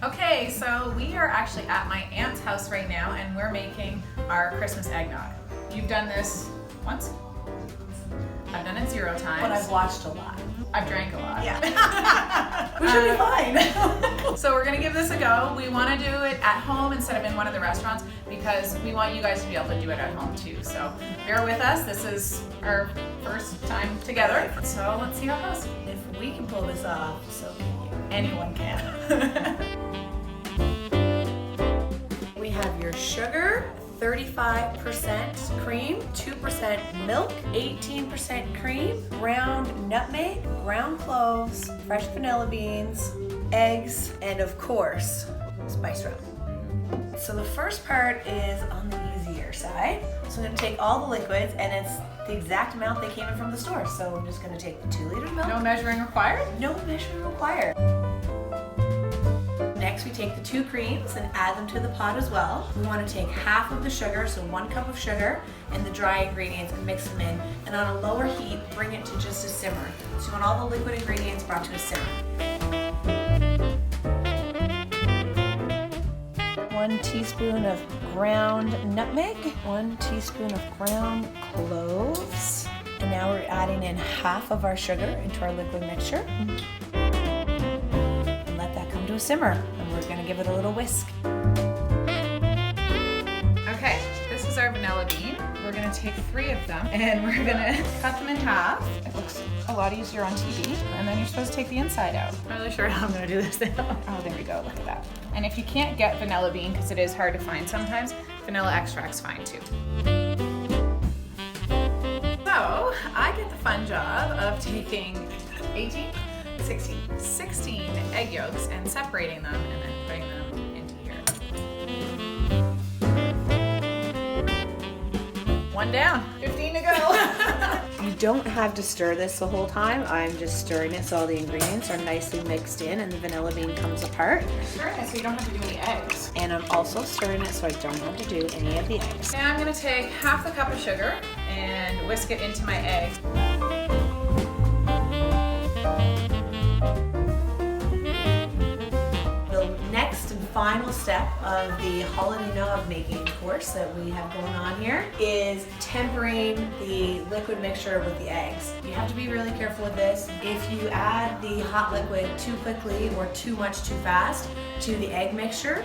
Okay, so we are actually at my aunt's house right now and we're making our Christmas eggnog. You've done this once? I've done it 0 times. But I've watched a lot. I've drank a lot. Yeah. We should be fine. So we're gonna give this a go. We wanna do it at home instead of in one of the restaurants because we want you guys to be able to do it at home too. So bear with us. This is our first time together. So let's see how it goes. If we can pull this off, so can you. Anyone can. We have your sugar, 35% cream, 2% milk, 18% cream, ground nutmeg, ground cloves, fresh vanilla beans, eggs, and of course, spice rum. So the first part is on the easier side. So I'm gonna take all the liquids and it's the exact amount they came in from the store. So I'm just gonna take the 2 liters of milk. No measuring required? No measuring required. Next, we take the 2 creams and add them to the pot as well. We want to take half of the sugar, so 1 cup of sugar, and the dry ingredients and mix them in. And on a lower heat, bring it to just a simmer. So you want all the liquid ingredients brought to a simmer. 1 teaspoon of ground nutmeg, 1 teaspoon of ground cloves. And now we're adding in half of our sugar into our liquid mixture. To a simmer, and we're going to give it a little whisk. Okay, this is our vanilla bean. We're going to take 3 of them and we're going to cut them in half. It looks a lot easier on TV. And then you're supposed to take the inside out. I'm not really sure how I'm going to do this now. Oh, there we go. Look at that. And if you can't get vanilla bean, because it is hard to find sometimes, vanilla extract's fine too. So I get the fun job of taking 16 egg yolks and separating them and then putting them into here. 1 down, 15 to go. You don't have to stir this the whole time. I'm just stirring it so all the ingredients are nicely mixed in and the vanilla bean comes apart. You're stirring it so you don't have to do any eggs. And I'm also stirring it so I don't have to do any of the eggs. Now I'm going to take half the cup of sugar and whisk it into my eggs. Final step of the holiday nog making course that we have going on here is tempering the liquid mixture with the eggs. You have to be really careful with this. If you add the hot liquid too quickly or too much too fast to the egg mixture,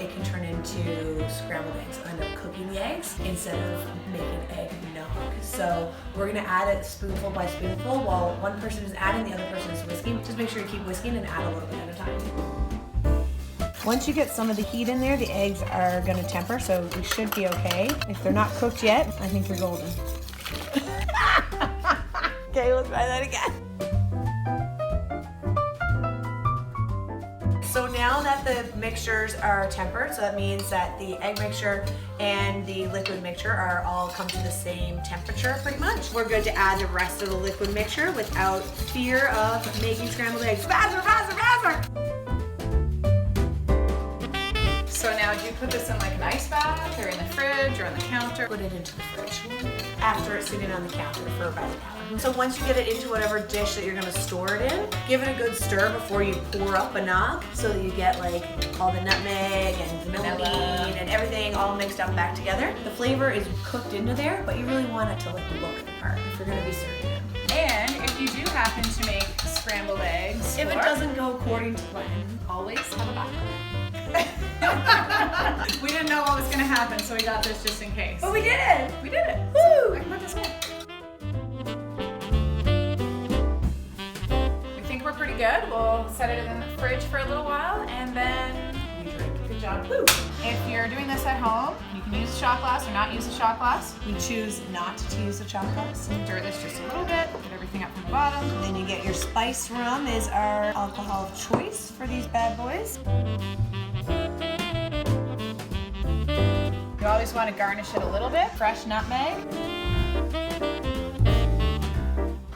it can turn into scrambled eggs. End up cooking the eggs instead of making eggnog. So we're gonna add it spoonful by spoonful while one person is adding, the other person is whisking. Just make sure you keep whisking and add a little bit at a time. Once you get some of the heat in there, the eggs are going to temper, so we should be okay. If they're not cooked yet, I think you're golden. Okay, let's try that again. So now that the mixtures are tempered, so that means that the egg mixture and the liquid mixture are all come to the same temperature pretty much. We're good to add the rest of the liquid mixture without fear of making scrambled eggs. Faster, faster, faster! So now do you put this in like an ice bath or in the fridge or on the counter? Put it into the fridge after it's sitting on the counter for about an hour. So once you get it into whatever dish that you're gonna store it in, give it a good stir before you pour up a nog so that you get like all the nutmeg and vanilla bean and everything all mixed up back together. The flavor is cooked into there, but you really want it to like look the part if you're gonna be serving it. And if you do happen to make scrambled eggs, if it doesn't go according to plan, always have a backup. We didn't know what was going to happen, so we got this just in case. But we did it! We did it! Woo! I can put this in. We think we're pretty good. We'll set it in the fridge for a little while, and then we drink. Good job. Woo! If you're doing this at home, you can use a shot glass or not use a shot glass. We choose not to use a shot glass. Stir this just a little bit, get everything up from the bottom. And then you get your spice rum is our alcohol of choice for these bad boys. You always want to garnish it a little bit. Fresh nutmeg.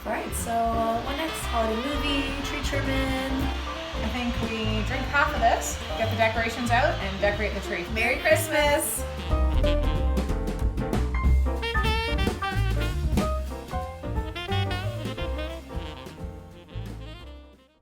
Alright, so what next? Holiday movie, tree trimming. I think we drink half of this, get the decorations out, and decorate the tree. Merry Christmas!